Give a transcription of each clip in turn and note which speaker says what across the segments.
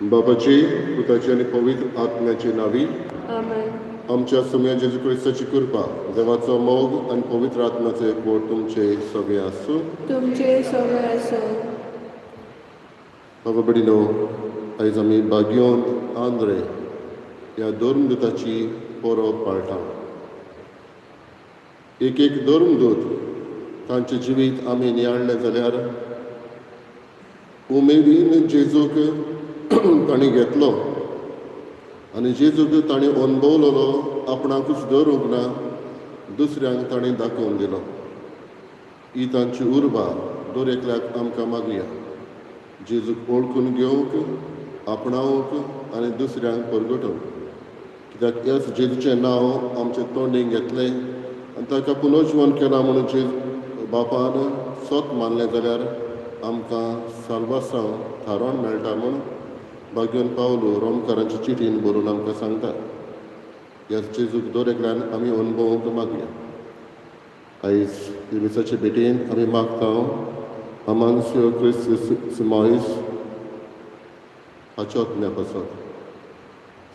Speaker 1: बाबाची पुताची आणि पवित्र आत्म्याची नावी
Speaker 2: Amen.
Speaker 1: आमच्या सम्या जेजू क्रिस्ताची कृपा देवाचो मोग आणि पवित्र आत्म्याचो एकवट तुमचे सगळे आसूं.
Speaker 2: तुमचे सगळे असो.
Speaker 1: बाबा बडिनो, आयज आमी बागयोन आंद्रे ह्या धर्मदुताची परब पाळटा. एक धर्मदूत तांचे जिवीत आमी नियाळ्ळें जाल्यार उमेदीन जेजूक तांणी घेतलो आनी जेजूक तांणी अनुभवलेलो आपणाकूच धरूंक ना, दुसऱ्यांक तांणी दाखोवन दिलो. ही तांची उर्बा दर एकल्याक आमकां मागया. जेजूक ओळखून घेवंक, आपणावंक आनी दुसऱ्यांक परगटोवंक. कित्याक ह्याच जेजूचें नांव आमचे तोंडीक घेतलें आनी ताका पुनर्जीवन केलां म्हणून जेजू बापान सोत मानलें जाल्यार आमकां साल्वासांव थारोन मेळटा म्हूण बागयोन पावलो रोमकारांच्या चिठीन बरोवन आमकां सांगता. ह्या जेजूक दर एकल्यान आमी अनुभवूंक मागया. आयज दिसाचे भेटेन आमी मागता Amancio Christus Simois हाच्या ओतम्यापासून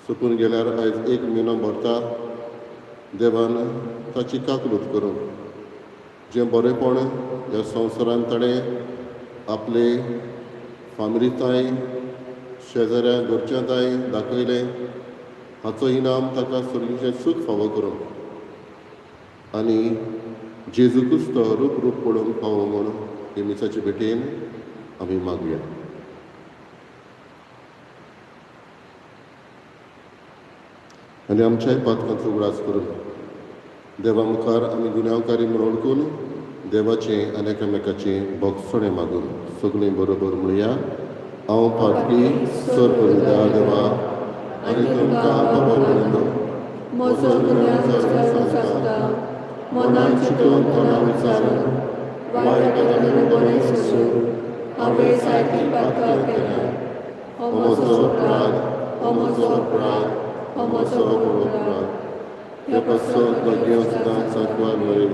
Speaker 1: सुकून गेल्यार आयज 1 म्हयनो भरता. देवान ताची काकलूत करूंक जें बरेंपण ह्या संवसारांत ताणें आपले फामिलीताय शेजाऱ्या घरच्यांताय दाखयलें, हाचो इनाम ताका सर्गीचें सूख फावो करूंक आनी जेजूकूच तो रूप पडोवंक फावो म्हूण हे मिसाचे भेटेन आमी मागया. आनी आमच्याय पातकांचो उगडास करून देवा मुखार आमी गुन्यांवकारी म्हूण ओळखून देवाचें आनी एकामेकाचें भोगसणें मागून सगळीं बरोबर म्हणया. हांव पातकी सर करूं देवा आनी तुमकां बाबा म्हणून
Speaker 2: म्हजो गुन्यांव विचारूंक शकता, मनान चिंतून तोंडान विचारून वायट तरेन बरें सोडून हांवें सारकी पातकां केल्या. हो म्हजो अपराध, हो म्हजो अपराध, हो म्हजो अपराध.
Speaker 1: ह्या पासत भगेव सदांच सांकवार मेळ्ळी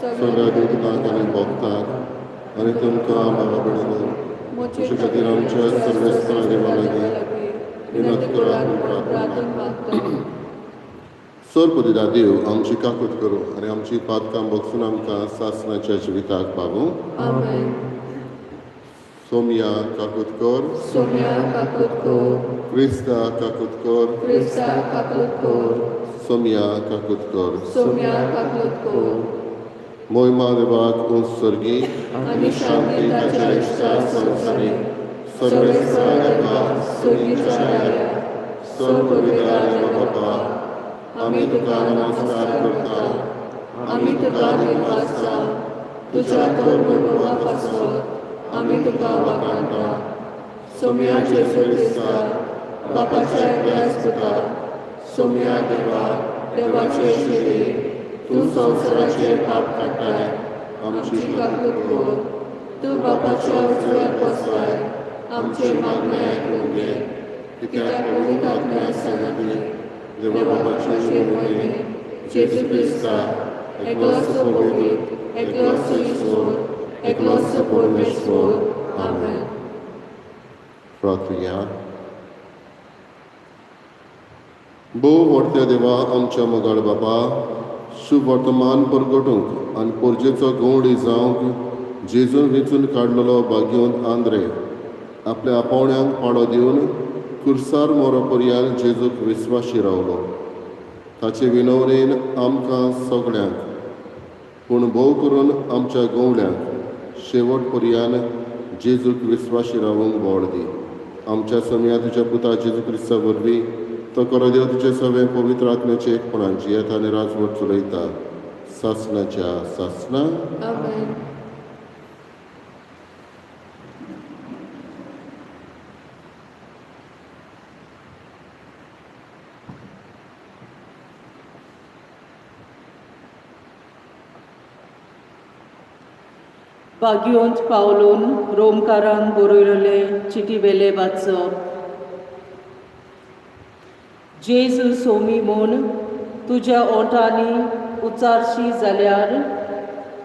Speaker 1: सगळ्या दूतांक आनी भक्तांक आनी तुमकां बाबा भयणीनो म्हजे खातीर आमच्या सर्वेस्तां देवा लागीं विनत करात म्हूण प्रार्थना
Speaker 2: मागता.
Speaker 1: सर पुदिदा देव आमची काकूत करूं आनी आमची पातकां बगसून आमकां सासणाच्या जिविताक पावूं.
Speaker 2: आमेन.
Speaker 1: सोम्या काकूत कर,
Speaker 2: सोम्या काकूत कर,
Speaker 1: क्रिस्ता काकूत कर,
Speaker 2: क्रिस्ता काकूत कर,
Speaker 1: सोम्या काकूत कर.
Speaker 2: सोम्या काकूत कर.
Speaker 1: मोहिमा देवाक उत्सर्गी
Speaker 2: आनी शांती ताच्या इश्टा संवसारी सर्वेस्तां देवा सुगीच्या राया सर पुदिदा देवा बापा, आमी तुका नमस्कार करता, आमी तुका दिवपाचा, तुज्या कर्मभोगा पासत आमी तुका वखाणटा. सोम्या जेजू क्रिस्ता बापाच्या एकल्याच पुता, सोम्या देवा देवाचे शिरी, तूं संवसाराचेर पाप काडटाय, आमची काकूत कर. तूं बापाच्या उजव्याक बसलाय, आमचे मागणे आयकून घे. कित्याक पवित्र आत्म्यान सांगली, देवा बापाचे मोहिमे जेजू क्रिस्ता एकलोसो पवित, एकलोसो ईश्वर, एकलोसो परमेश्वर. आमेन.
Speaker 1: प्रार्थया. भोव व्हडल्या देवा आमच्या मोगाळ बाबा, शुभ वर्तमान परगटूंक आनी पोरजेचो गवंडी जावंक जेजून वेचून काडलेलो बागयोन आंद्रे आपल्या आपोवण्यांक पाडो दिवन कुर्सार मोरो पर्यान जेजूक विस्वाशी रावलो. ताचे विनवणेन आमकां सगळ्यांक पूण भोव करून आमच्या गवळ्यांक शेवट पर्यान जेजूक विस्वाशी रावंक बोड दी. आमच्या सम्या तुज्या पुता जेजू क्रिस्ता वरवीं तो करो देव तुजे सगळे पवित्र आत्म्याचे एकपणांची येता आनी राजवट चलयता सासणाच्या सासणा.
Speaker 2: आमेन.
Speaker 3: बागयोंत पावलून रोमकारांक बरयलेले चिटी वेले वाचप. जेजू सोमी म्हूण तुज्या ओंठांनी उच्चारशी जाल्यार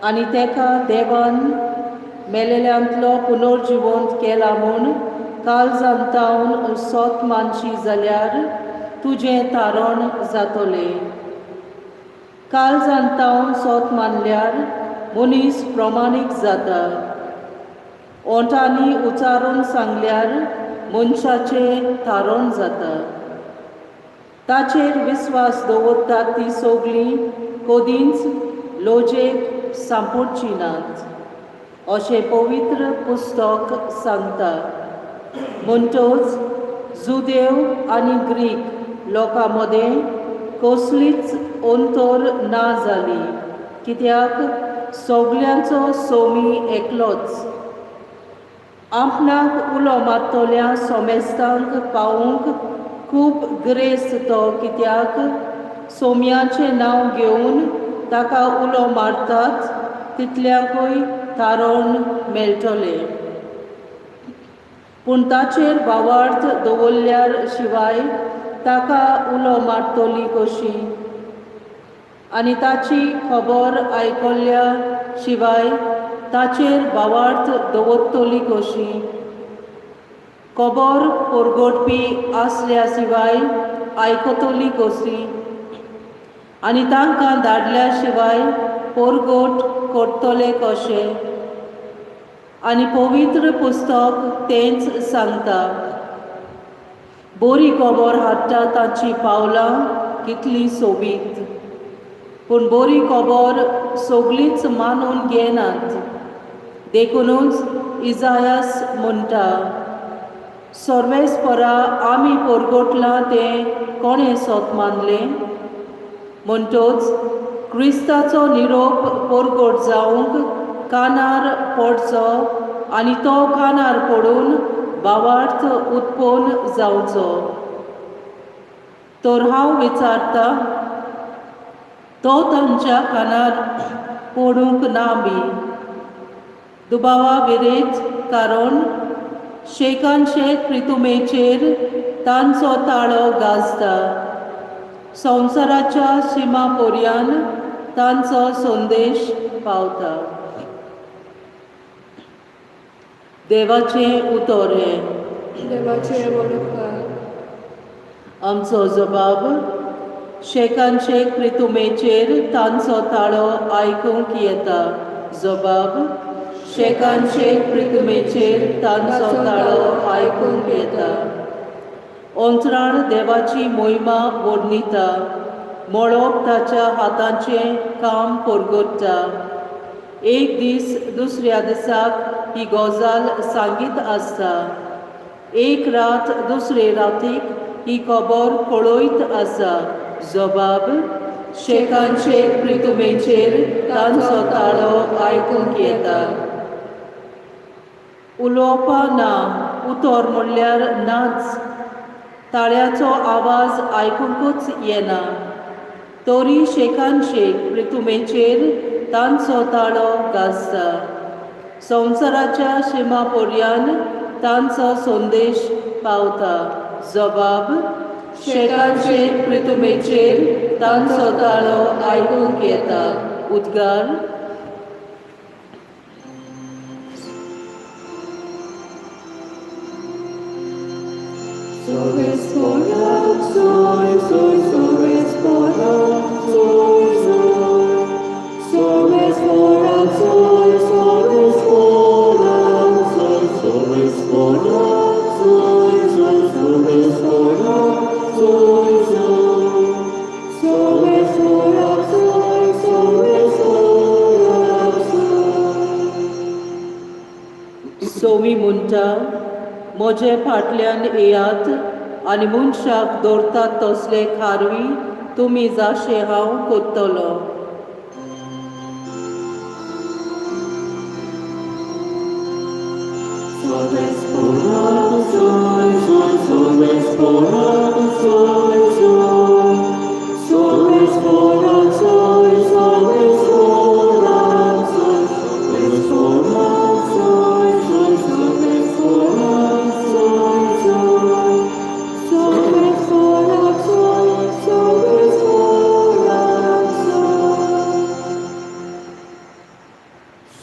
Speaker 3: आनी तेका देवान मेलेल्यांतलो पुनर्जिवंत केला म्हूण काळजांतावन सोत मानशी जाल्यार तुजें तारण जातोलें. काळजांतावन सोत मानल्यार मनीस प्रमाणीक जाता. ओंठांनी उच्चारून सांगल्यार मनशाचें तारण जाता. ताचेर विस्वास दवरतात ती सोगलीं कदींच लोजेक सांपडची नात, अशें पवित्र पुस्तक सांगता. म्हणटच जुदेव आनी ग्रीक लोकां मदें कसलीच अंतर ना जाली, कित्याक सगल्यांचो सोमी एकलोच. आपणाक उलो मारतल्या सोमेस्तांक पावूंक खूब ग्रेस तो, कित्याक सोमयाचें नांव घेवन ताका उलो मारतात तितल्याकूय तारण मेळटलें. पूण ताचेर भावार्थ दवरल्यार शिवाय ताका उलो मारतली कशी, आनी ताची खबर आयकल्ल्या शिवाय ताचेर भावार्थ दवरतली कशी. खबर परगटपी आसल्या शिवाय आयकतली कशी, आनी तांकां धाडल्या शिवाय परगट करतले कशे. आनी पवित्र पुस्तक तेंच सांगता. बरी खबर हाडटा ताची पावलां कितली सोबीत, पूण बरी खबर सगळींच मानून घेनात. देखूनच इजायास म्हणटा, सर्वेस्परा आमी परगटलां तें कोणें सोत मानलें. म्हणटच क्रिस्ताचो निरोप परगट जावंक कानार पडचो, आनी तो कानार पडून भावार्थ उत्पन्न जावचो. तर हांव विचारता, तो तांच्या कानार पडूंक ना बी. दुबावा विरेच कारण शेकांशेक प्रितुमेचेर तांचो ताळो गाजता. संवसाराच्या शिमा पर्यान तांचो संदेश पावता. देवाचें उतोरें.
Speaker 2: देवाचे वळखकार.
Speaker 3: आमचो जबाब शेकांशेक प्रितुमेचेर तांचो ताळो आयकूंक येता. जबाब शेकांशेक प्रितुमेचेर तांचो ताळो आयकूंक येता. अंतराळ देवाची मोहिमा वर्णिता. मळोप ताच्या हातांचें काम परगटता. एक दीस दुसऱ्या दिसाक ही गजाल सांगीत आसता. एक रात दुसरे रातीक ही खबर कळयत आसा. जबाब शेकांशेक प्रितुमेचेर तांचो ताळो आयकूंक येता. उलोवपा ना, उतर म्हणल्यार नाच. ताळ्याचो आवाज आयकूंकूच येना. तरी शेकांशेक प्रितुमेचेर तांचो ताळो गाजता. संवसाराच्या शिमा पर्यान तांचो संदेश पावता. जबाब शेकांशेक प्रितुमेचेर तांचो ताळो आयकूंक येता. उद्गार.
Speaker 2: Soy, soy, soy, soy, soy, soy, soy,
Speaker 3: Somi म्हणटा, म्हजे फाटल्यान येयात आनी मनशाक दवरतात तसले खारवी तुमी जाशे हांव कोत्तलो.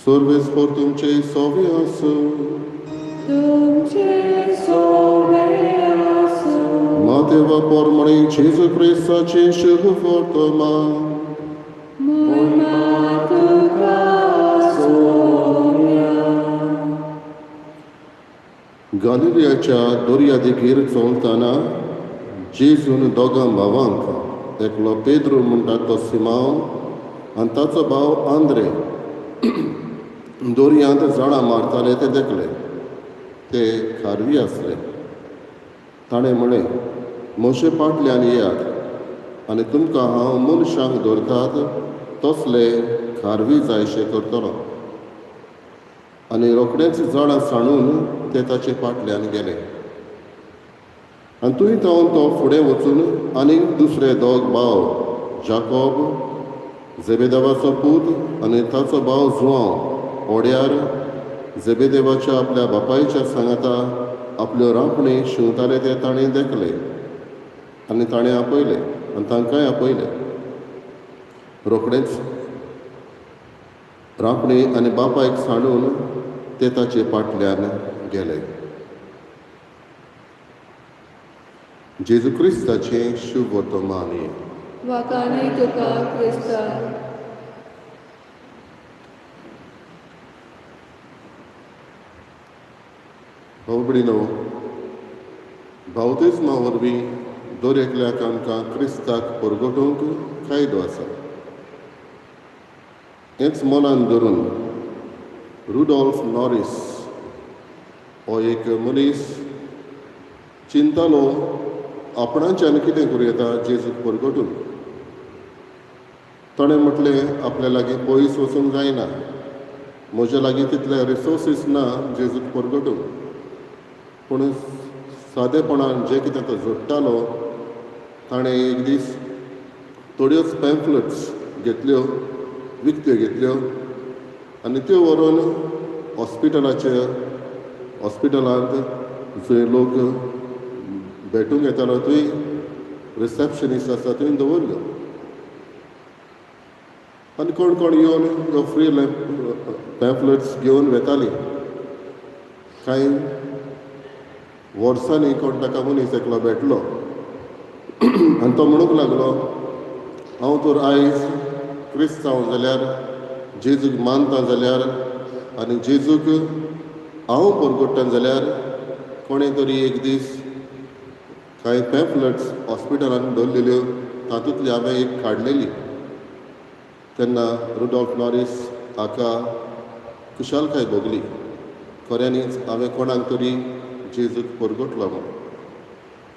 Speaker 1: Sorves por तुमचे सोवे आसूं.
Speaker 2: तुमचे
Speaker 1: बावते वा पोरमणे जेजू क्रिस्ताचे शुभ वर्तमान गालिलियाच्या दर्या देगेर चलतना जेजून दोगां भावांक एकलो पेद्रू म्हणटा तो सिमांव आनी ताचो भाव आंद्रे दर्यांत झाडां मारताले ते देखले. ते खारवी आसले. ताणें म्हळें, म्हजे फाटल्यान येयात आनी तुमकां हांव मनशांक धरतात तसले खारवी जायशे करतलो. आनी रोखडेंच झाडां सांडून ते ताचे फाटल्यान गेले. आनी थंय जावन तो फुडें वचून आनीक दुसरे दोग भाव जाकोब झेबेदेवाचो पूत आनी ताचो भाव जुआंव ओड्यार झेबेदेवाच्या आपल्या बापायच्या सांगाता आपल्यो रांपणी शिंवताले ते ताणें देखले आनी ताणें आपयले आनी तांकांय आपयले. रोखडेंच रांपणी आनी बापायक सांडून ते ताचे फाटल्यान गेले. जेजू क्रिस्ताचें शुभ वर्तमान.
Speaker 2: वाकाने तुका क्रिस्ता.
Speaker 1: भाऊ भयणीनो, बावतिस्मा वरवीं दर एकल्याक आमकां क्रिस्ताक परगटूंक कायदो आसा. हेंच मनान धरून रुडॉल्फ नॉरिस हो एक मनीस चिंतालो आपणाच्यान कितें करूं येता जेजूक परगटून. ताणें म्हटलें आपल्या लागीं पयस वचूंक जायना, म्हज्या लागीं तितले रिसोर्सीस ना जेजूक परगटूंक. पूण सादेपणान जें कितें तो जोडटालो ताणें एक दीस थोड्योच पॅम्फलेट्स घेतल्यो, विकत्यो घेतल्यो आनी त्यो व्हरून हॉस्पिटलांत जंय लोक भेटूंक येतालो थंय रिसेप्शनिस्ट आसा थंय दवरल्यो. आनी कोण कोण येवन ह्यो फ्री पॅम्फलेट्स घेवन वेतालीं. कांय वर्सांनी कोण ताका मनीस एकलो भेटलो आनी तो म्हणूंक लागलो, हांव तर आयज क्रिस्तांव जाल्यार जेजूक मानता जाल्यार आनी जेजूक हांव परगट्टा जाल्यार कोणें तरी एक दीस कांय पॅम्फलेट्स हॉस्पिटलांत दवरलेल्यो तातूंतली हांवें एक काडलेली. तेन्ना रुडॉल्फ नॉरिस हाका कुशालकाय भोगली. खऱ्यांनीच हांवें कोणाक तरी जेजूक परगटलो म्हूण.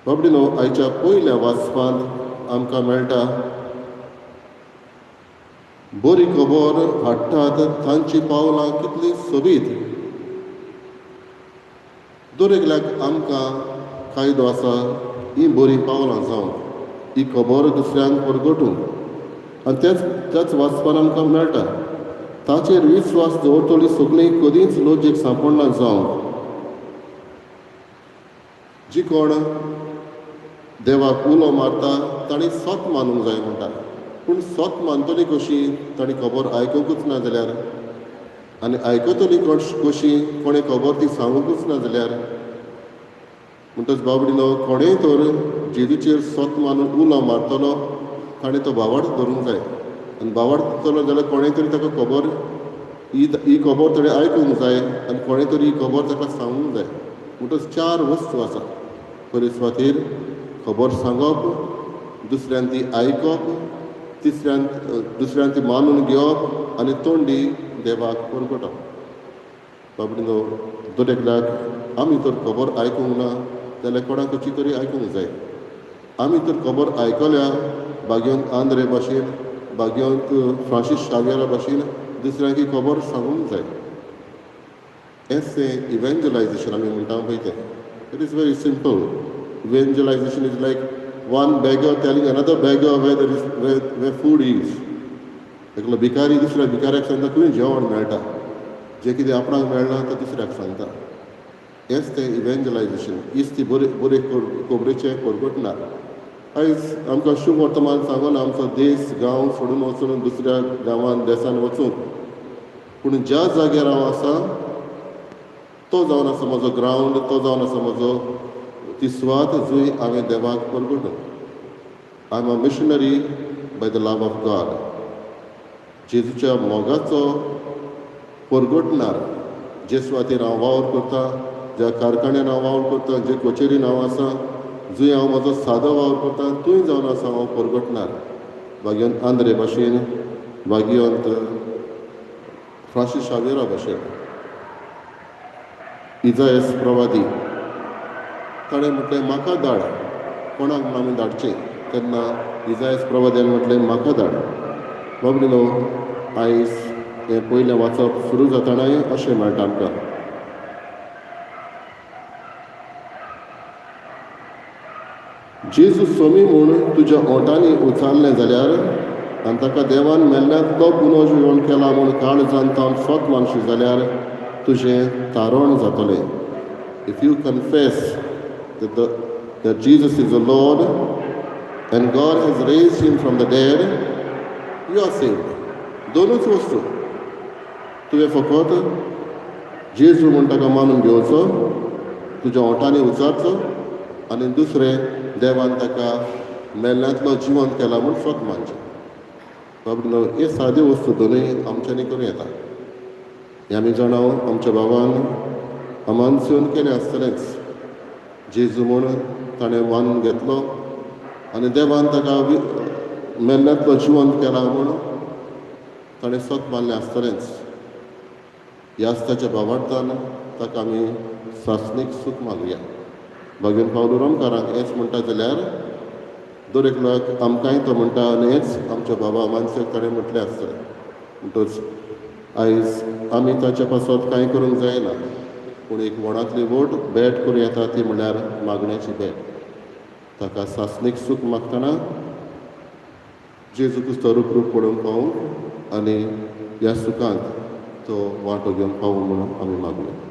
Speaker 1: बाबडीनो, आयच्या पयल्या वाचपांत आमकां मेळटा बरी खबर हाडटात तांची पावलां कितलीं सोबीत. दर एकल्याक आमकां कायदो आसा ही बरी पावलां जावंक, ही खबर दुसऱ्यांक परगटूंक. आनी त्याच वाचपान आमकां मेळटा ताचेर विस्वास दवरतली सगळीं कदींच लॉजीक सांपडना जावंक. जी कोण देवाक उलो मारता ताणी स्वत मानूंक जाय म्हणटा. पूण स्वत मानतली कशी ताणी खबर आयकूंकूच ना जाल्यार आनी आयकतली कशी कोणें खबर ती सांगूंकूच ना जाल्यार. म्हणटच बाबडीनो, कोणेंय तर जेजूचेर स्वत मानून उलो मारतलो ताणें तो भावार्थ धरूंक जाय. आनी भावार्थ दितलो जाल्यार कोणें तरी ताका खबर ही खबर ताणें आयकूंक जाय आनी कोणें तरी ही खबर ताका सांगूंक जाय. म्हणटच 4 वस्तू आसा. पयले सुवातेर खबर सांगप, दुसऱ्यान ती आयकप, दुसऱ्यान ती मानून घेवप आनी तोंडी देवाक परगटप. बाबडीनो, दर एकल्याक आमी तर खबर आयकूंक ना जाल्यार कोणाक कशी तरी आयकूंक जाय. आमी तर खबर आयकल्या बागेंत आंद्रे भाशेन, बागेंत फ्रांसीस शावेरा भाशेन दुसऱ्यांक ही खबर सांगूंक जाय. हेंच तें इवेंजलायजेशन आमी म्हणटा पळय तें. It is very simple. Evangelization is like one beggar telling another beggar where food is. एकलो भिकारी दुसऱ्या भिकाऱ्याक सांगता खंय जेवण मेळटा. जें कितें आपणाक मेळना तें दुसऱ्याक सांगता. हेंच तें इवेंजलायजेशन. हीच ती बरे खबरेचें परगटना. आयज आमकां शुभ वर्तमान सांगून आमचो देश गांव सोडून वचून दुसऱ्या गांवांत देसान वचूंक. पूण ज्या जाग्यार हांव आसा तो जावन आसा म्हजो ग्रावंड, तो जावन आसा म्हजो ती स्वात जुंय हांवें देवाक परगट. I am a missionary by the love of God. जेजूच्या मोगाचो परगटणार जे सुवातेर हांव वावर करतां, ज्या कारखान्यान हांव वावर करतां, जे कचेरीन हांव आसा, जंय हांव म्हजो सादो वावर करतां, थंय जावन आसा हांव परगटणार. भाग्यवंत आंद्रे भाशेन, भाग्यवंत फ्रांसीस शावेरा भाशेन, इजायास प्रवादी ताणें म्हटलें म्हाका धाड. कोणाक म्हूण आमी धाडचें? तेन्ना इजायास प्रवाद्यान म्हटलें म्हाका धाड. बाबडीलो आयज हें पयलें वाचप सुरू जातानाय अशें मेळटा आमकां. जेजू सोमी म्हूण तुज्या ओंटांनी उचाल्लें जाल्यार आनी ताका देवान मेल्ल्यांतलो पुनर्जीवन केला म्हूण काळजांत तावन स्वत मानशी जाल्यार तुजें तारण जातलें. If you confess that Jesus is the Lord and God has raised him from the dead, you are saved. दोनूच वस्तू. तुवें फकत जेजू म्हूण ताका मानून घेवचो, तुज्या ओंटांनी उचारचो, आनी दुसरें देवान ताका मेल्ल्यांतलो जिवंत केला म्हूण स्वत मानचें. बाबडीलो हे साद्यो वस्तू दोनूय आमच्यांनी करूं येता. हे आमी जाणाव आमच्या बाबान अमानसून केलें आसतलेंच. जेजू म्हूण ताणें मानून घेतलो आनी देवान ताका मेल्ल्यांतलो जिवंत केला म्हूण ताणें स्वत मानलें आसतलेंच. ह्यास्ताच्या भावार्थान ताका आमी सासणीक सूख मागुया. भगवान पावलो रोमकारांक हेंच म्हणटा जाल्यार दर एकल्याक आमकांय तो म्हणटा आनी हेंच आमच्या बाबा मानसेक ताणें म्हटलें आसतलें. म्हणटच आयज आमी ताच्या पासत कांय करूंक जायना, पूण एक वणांतली वोट भेट करूं येता ती म्हणल्यार मागण्याची भेट. ताका सासणीक सूख मागतना जेजू क्रिस्तो रूप पडोवंक पावूंक आनी ह्या सुखांत तो वांटो घेवन पावूं म्हणून आमी मागुया.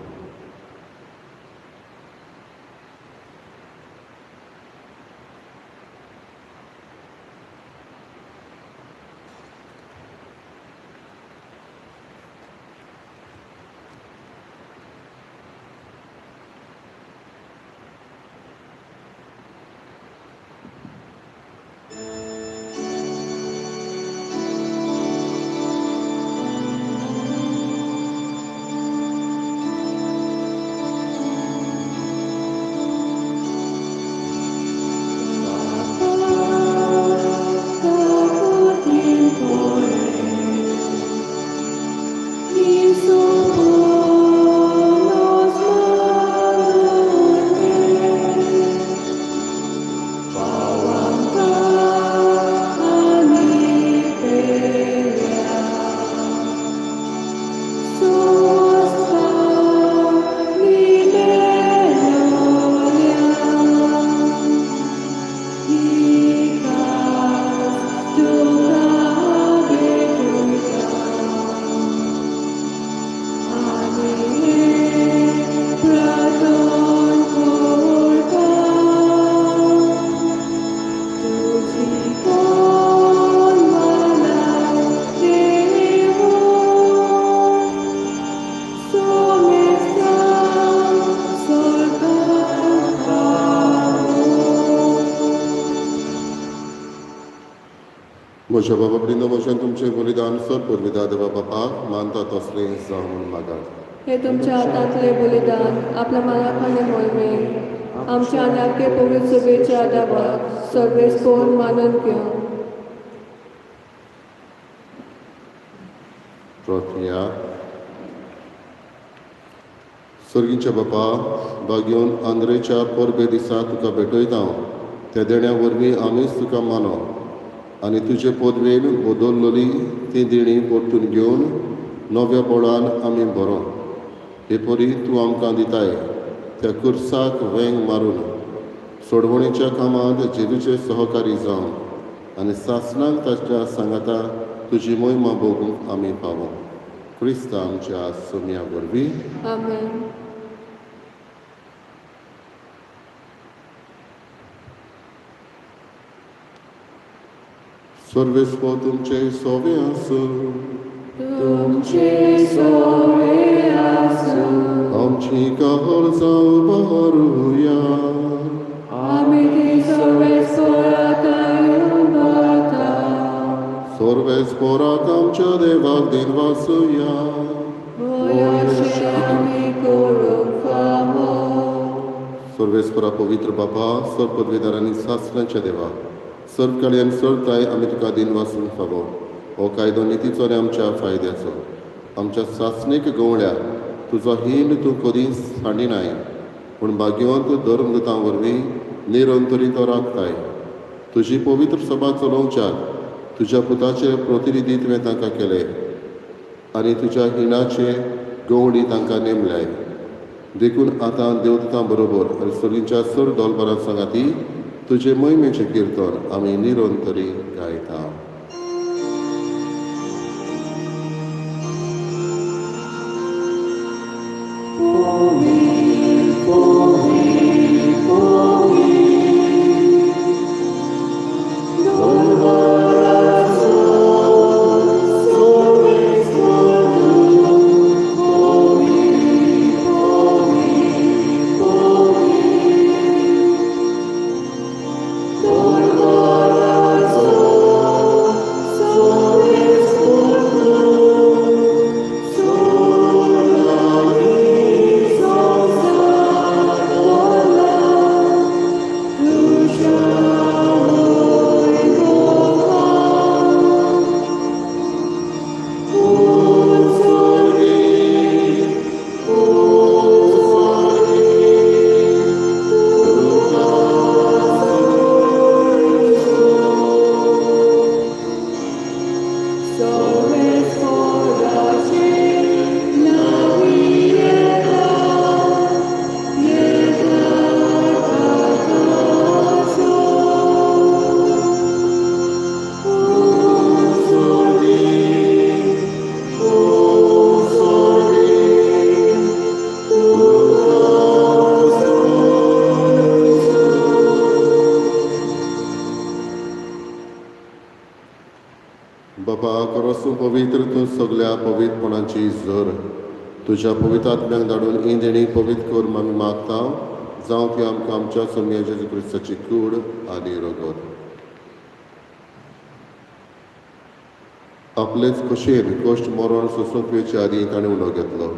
Speaker 1: म्हज्या बाबा कडेन भशेन तुमचें बलिदान सदपरविदा देवा बापाक मानता तसलें जावं म्हूण मागात.
Speaker 2: हे तुमच्या हातांतले बलिदान आपल्या मनाखाने मोहिमेन आमच्या आनी आख्खे पवित्र सभेच्या आदाराक सर्वेस्पोर मानून घेवन
Speaker 1: प्रार्थया. सर्गीच्या बापा, भाग्यवन आंद्रेच्या परबे दिसा तुका भेटयता हांव. त्या देण्या वरवीं आमीच तुका मानो आनी तुजे पदवेन बदललोली ती देणी परतून घेवन नव्या बळान आमी बरो. हे परी तूं आमकां दिताय त्या कुर्साक वेंग मारून सोडवणेच्या कामांत जेजूचे सहकारी जावं आनी सासणांक ताच्या सांगाता तुजी मोहिमा भोगूंक आमी पावूं. क्रिस्त आमच्या सोम्या वरवीं.
Speaker 2: आमेन.
Speaker 1: सर्वेस्पो तुमचे सोवे आसूं.
Speaker 2: तुमचे सोवे आसूं.
Speaker 1: आमची काहळ जावं बारुया. सर्वेस्पोराक आमच्या देवाक दिन वासुया.
Speaker 2: Oyasze ami koro famo.
Speaker 1: सर्वेस्परा पवित्र बापा सर्व पदवीदार आनी सासणांच्या देवा सर्व कळे आनी सर्वताय आमी तुका दिन वासून फावो. हो कायदो नितीचो आनी आमच्या फायद्याचो. आमच्या सासणेक गवळ्या तुजो हीण तूं कधीच सांडिनाय, पूण भाग्यवंत धर्मदूतां वरवीं निरंतरी तो राखताय. तुजी पवित्र सभा चलोवच्याक तुज्या पुताचे प्रतिनिधी तुवें तांकां केले आनी तुज्या हिणाचे गवळी तांकां नेमल्याय. देखून आतां देवदूतां बरोबर आनी सगळींच्या सर दोलबारां सांगाती तुजे महिमेचें किर्तन आमी निरंतरी गायता. बापा खरोच पवित्र तूं सगळ्या पवित्रपणाची झर तुज्या पवित्र आत्म्याक धाडून ही देणी पवित्र करून आमी मागता. जावं ती आमकां आमच्या सोम्या जेजू क्रिस्ताची कूड आनी रगत. आपलेच खोशेन कश्ट मरण सोंसोवचे आदी ताणें उलो घेतलो.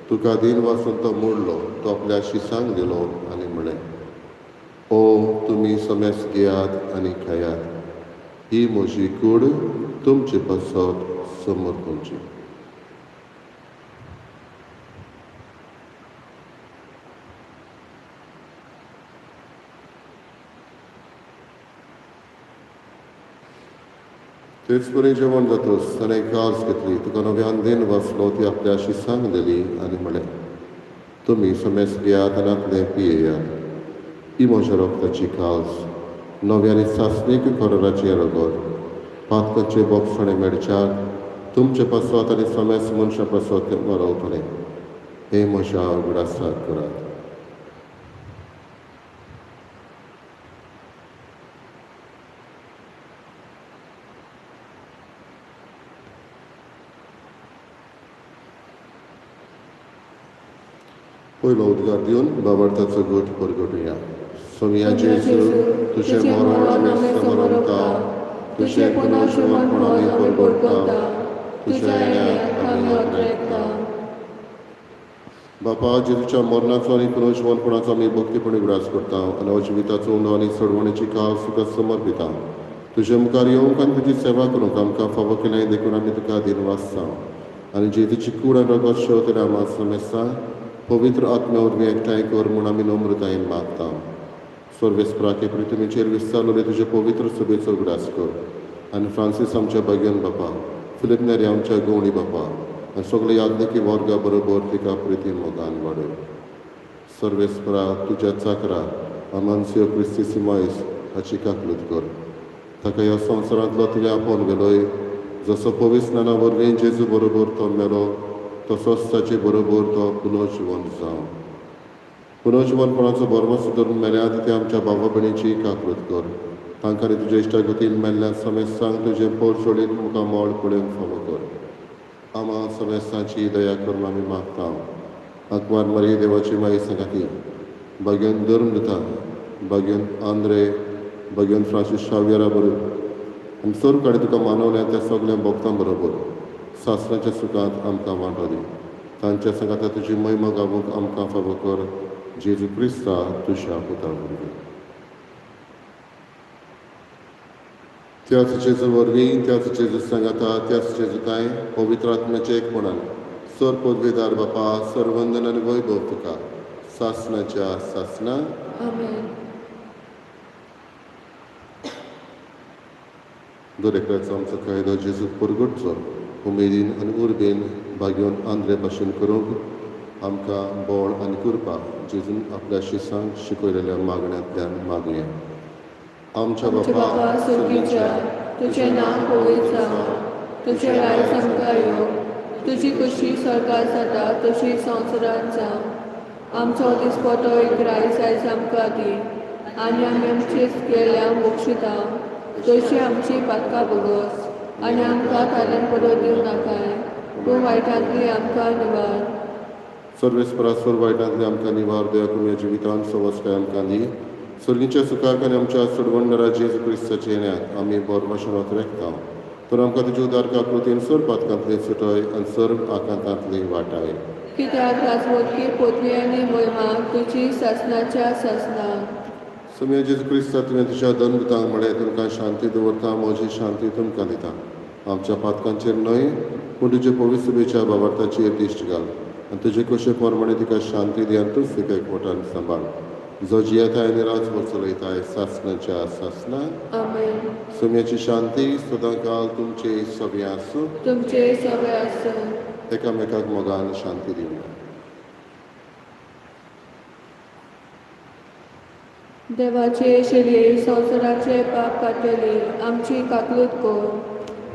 Speaker 1: तुका दिन वाचून तो मोडलो, तो आपल्या शिसांक दिलो आनी म्हळें, ओ तुमी समेस घेयात आनी खायात, ही म्हजी कूड तुमचे पासत समोर तुमची. तेच परी जेवण जातोच ताणें कास घेतली, तुका नव्यान दिन वाचलो, ती आपल्या शिसांक दिली आनी म्हळें, तुमी समेस घेयात आनी आपलें पियेयात, ही म्हज्या रोगताची कास, नव्यानी सासणीक खरोराचें रगत, पातकाचे बोगसणे मेडच्याक तुमचे पासत आनी समेस मनशा पासत वारवतलें. हे म्हज्या उगडासाक करात. पयलो उद्गार दिवन बाबार्थाचो गोठ परगटुया. सोमिया जेजू तुजें मरण आमी समरता, तुजें पुनर्जीवन आमी परगटता, तुज्या येण्याक आमी अग्रेकता. बापा जेजूच्या मरणाचो आनी पुनर्जीवनपणाचो आमी भक्तीपणी उगडास करता आनी अजिविताचो उंडो आनी सडवणेची कास तुका समर्पिता. तुजे मुखार येवंक आनी तुजी सेवा करूंक आमकां फावो केलें देखून आमी तुका दिन वाचता आनी जेजूची कूड आनी रगत शेवतले आमी समेस्ता पवित्र आत्म्या वरवीं एकठांय कर म्हूण आमी नम्रतायेन मागता. सर्वेस्पराके पृथ्वीचेर विस्तारलेले तुजे पवित्र सभेचो उगडास कर आनी फ्रांसीस आमच्या भगियन बापा, फिलिप नेरी आमच्या गवळी बापा आनी सगळे याज्ञिकी वर्गा बरोबर तिका प्रितीन मोगान वाडय. सर्वेस्परा तुज्या चाकरा अमान्सियो क्रिस्तिसिमायस हाची काकलूत कर. ताका ह्या संवसारांतलो तुवें आपोवन गेलोय, जसो पवित्र स्नाना वरवीं जेजू बरोबर तो मेलो, तसोच ताचे बरोबर तो पुनर्जीवन जावं. पुनर्जीवनपणाचो बरमस धरून मेल्यात ते आमच्या भावा भयणीची काकलूत कर. तांकां तुज्या इश्टागतीन मेल्ल्या समेस्तांक तुजें पोट सोडीत मुखार मोड पळोवंक फावो कर. आमा समेस्तांची दया करून आमी मागता. अकबार मरी देवाची माई सांगाती, भगियन धर्म दिता, भगियन आंद्रे, भगियन फ्रांसीस शावियरा बरोबर आनी स्वर्ग आनी तुका मानवल्या त्या सगळ्या भक्तां बरोबर सासणाच्या सुखांत आमकां वांटोली तांच्या संगाता तुजी महिमा गावूंक आमकां फावो कर जेजू क्रिस्ता तुज्या पुता वरवीं त्याच जेजू वरवीं त्याच जेजू सांगाता त्याच जेजूकाय पवित्र आत्म्याचे एकपणान सर पदवीदार बापा सर्वंदन आनी वैभव तुका सासणाच्या सासना
Speaker 2: आमेन.
Speaker 1: दरेकल्याचो आमचो कायदो जेजू परगटचो उमेदीन आनी उर्बेन भाग्योन आंद्रे भाशेन करूंक आमकां बोळ आनी कृपा जेजून आपल्या शिसांक शिकयलेल्या मागण्यांतल्यान मागुया. आमच्या
Speaker 2: आमचे बापा सुर्गीच्या तुझें नांव पवित्र जावं, तुजें रायज आमकां येवं, तुजी कुशी स्वर्गांत जाता तशी संवसारांत जावं. आमचो दिसपतो एक रायज आयज आमकां दी आनी आमी आमची केल्ल्या मोक्षिता तशी आमची पातकां भोगोस आनी आमकां ताल्यान पडोव दिवं नाकाय पूण वायटांतली आमकां निवार.
Speaker 1: सर्वेस्परासवर वायटांतली आमकां निवार दया करून जिवितांत सवस्काय आमकां दी. सर्गीच्या सुखाक आनी आमच्या सोडवणदारा जेजू क्रिस्ताचे येण्याक आमी बरो भाशेन वतरेकता तर आमकां तुज्या उदारका कृतीन सर पातकांतली सुटय आनी सर्व आकांतांतली वाटाय.
Speaker 2: कित्याक राजवटकी पोतवी आनी मोहिमा तुजी सासणाच्या सासना.
Speaker 1: समेळ जेजू क्रिस्ता तुवें तुज्या दनदुतांक म्हळें तुमकां शांती दवरता म्हजी शांती तुमकां दिता. आमच्या पातकांचेर न्हय पूण तुजे पवित्र सभेच्या भावार्थाचेर दिश्ट घाल आनी तुजे कशे प्रमाणे तिका शांती दी आनी तूंच तिका एकवटान सांबाळ जो जियेताय आनी राजभर चलयताय सासणाच्या सासना.
Speaker 2: आमेन.
Speaker 1: समेची शांती सदां काल तुमचे सभे आसूं
Speaker 2: तुमचे सगळे आसूं.
Speaker 1: एकामेकाक मोगान शांती दिवया.
Speaker 2: देवाचे शेलये संवसाराचे पाप काडटली आमची काकलूत कोर.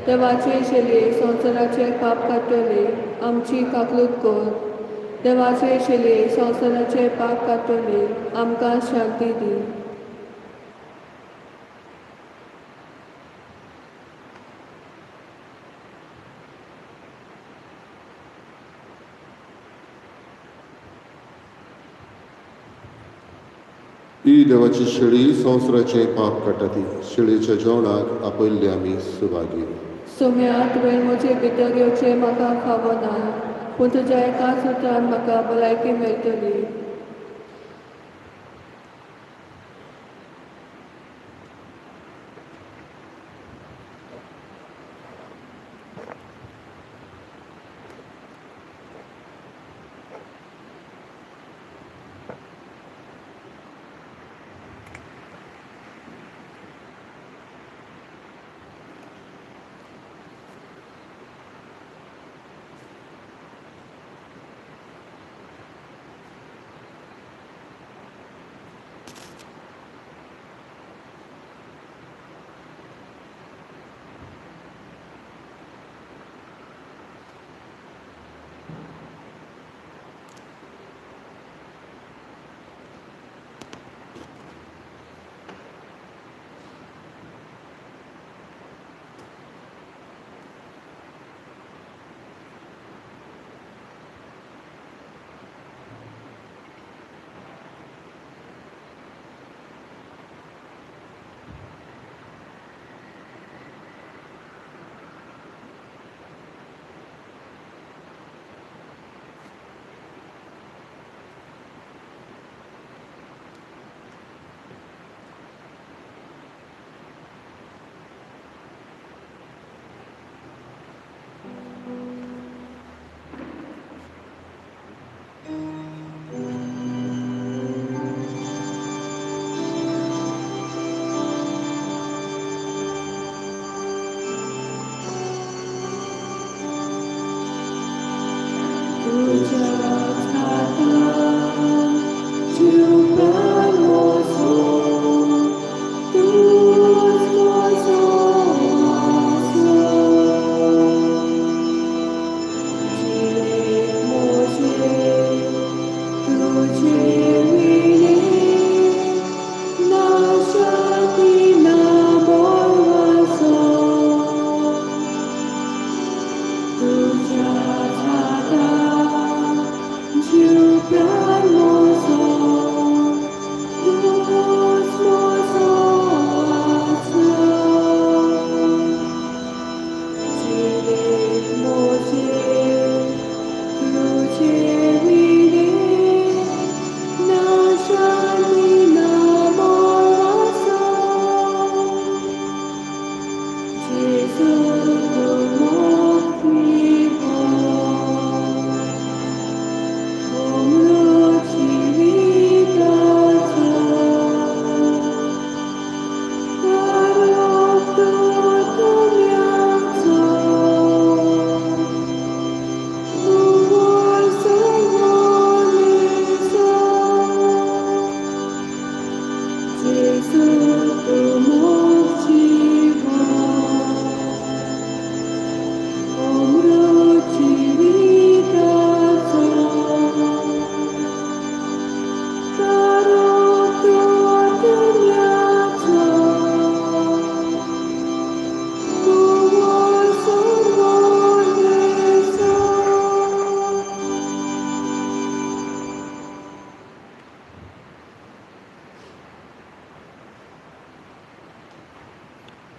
Speaker 2: देवाचे शेलये संवसाराचे पाप काडटली आमची काकलूत कोर. देवाचे शेलये संवसाराचे पाप काडटली आमकां शांती दी.
Speaker 1: ही देवाची शेळी संवसाराचे पाप काडटा ती शेळयेच्या जेवणाक आपयल्ले आमी सुभागी.
Speaker 2: सुम्या तुवें म्हजे भितर येवचें म्हाका फावो ना पूण तुज्या एकाच उतरान म्हाका भलायकी मेळटली.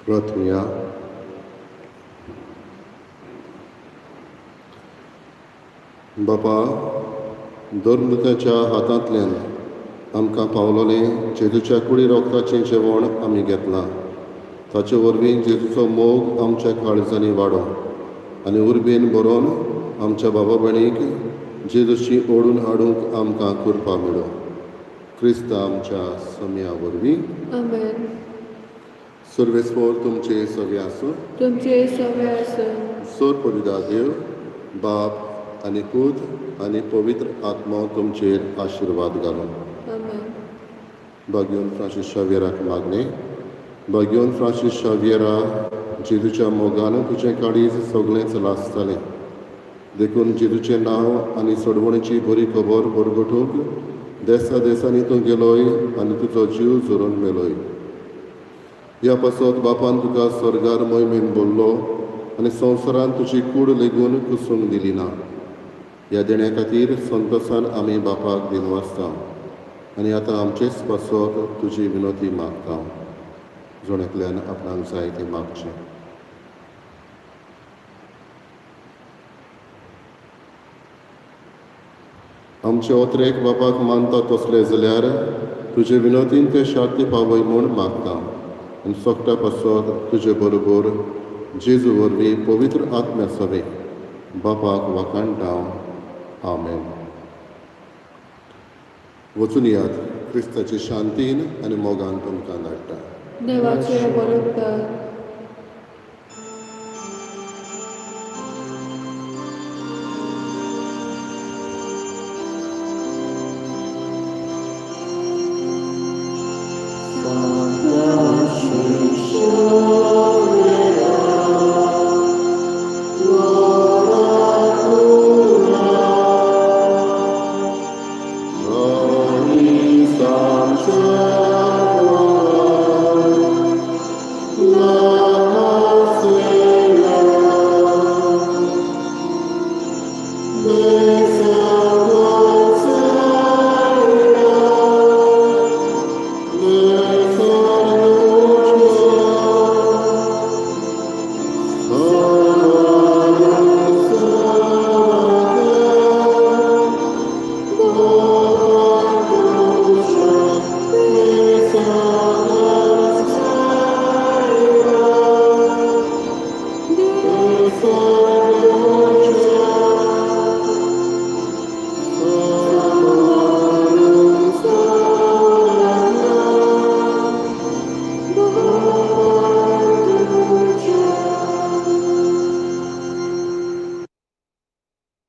Speaker 1: प्रार्थुया. बापा, दोरमृताच्या हातांतल्यान आमकां पावलोलें जेजूच्या कुडी रोगताचें जेवण आमी घेतलां. ताचे वरवीं जेजूचो मोग आमच्या काळजांनी वाडो आनी उर्बेन बरोवन आमच्या बाबा भयणीक जेजूची ओडून हाडूंक आमकां कृपा मेळो. क्रिस्त आमच्या सम्या वरवीं.
Speaker 2: आमेन.
Speaker 1: सर्वेस्वर तुमचे सवे आसूं.
Speaker 2: तुमचे सवे आसूं.
Speaker 1: सोर पवित्र देव, बाप आनी पूत आनी पवित्र आत्मा तुमचेर आशिर्वाद घालो.
Speaker 2: आमेन.
Speaker 1: भाग्योन फ्रांसीस शावेराक मागणे. भाग्योन फ्रांसीस शावेरा, जेजूच्या मोगान तुजें काळीज सगळेंच लासतालें. देखून जेजूचें नांव आनी सोडवणेची बरी खबर परगटूंक देसा देसांनी तूं गेलोय आनी तुजो जीव जोरून मेलोय. ह्या पासत बापान तुका स्वर्गार मोहिमेन बोल्लो आनी संवसारान तुजी कूड लेगून कुसूंक दिली ना. ह्या देण्या खातीर संतोशान आमी बापाक दिनवासता आनी आतां आमचेच पासत तुजी विनोती मागता. जोण्यातल्यान आपणाक जाय तें मागचें. आमचे ओत्रेक बापाक मानता तसले जाल्यार तुजे विनोतीन ते शांती पावय म्हूण मागता आनी सोगटा पासत तुजे बरोबर जेजू वरवीं पवित्र आत्म्या सवे बापाक वाकाणटा. आमेन. वचून यात क्रिस्ताची शांतीन आनी मोगान तुमकां धाडटा.
Speaker 2: देवाचे बरोबर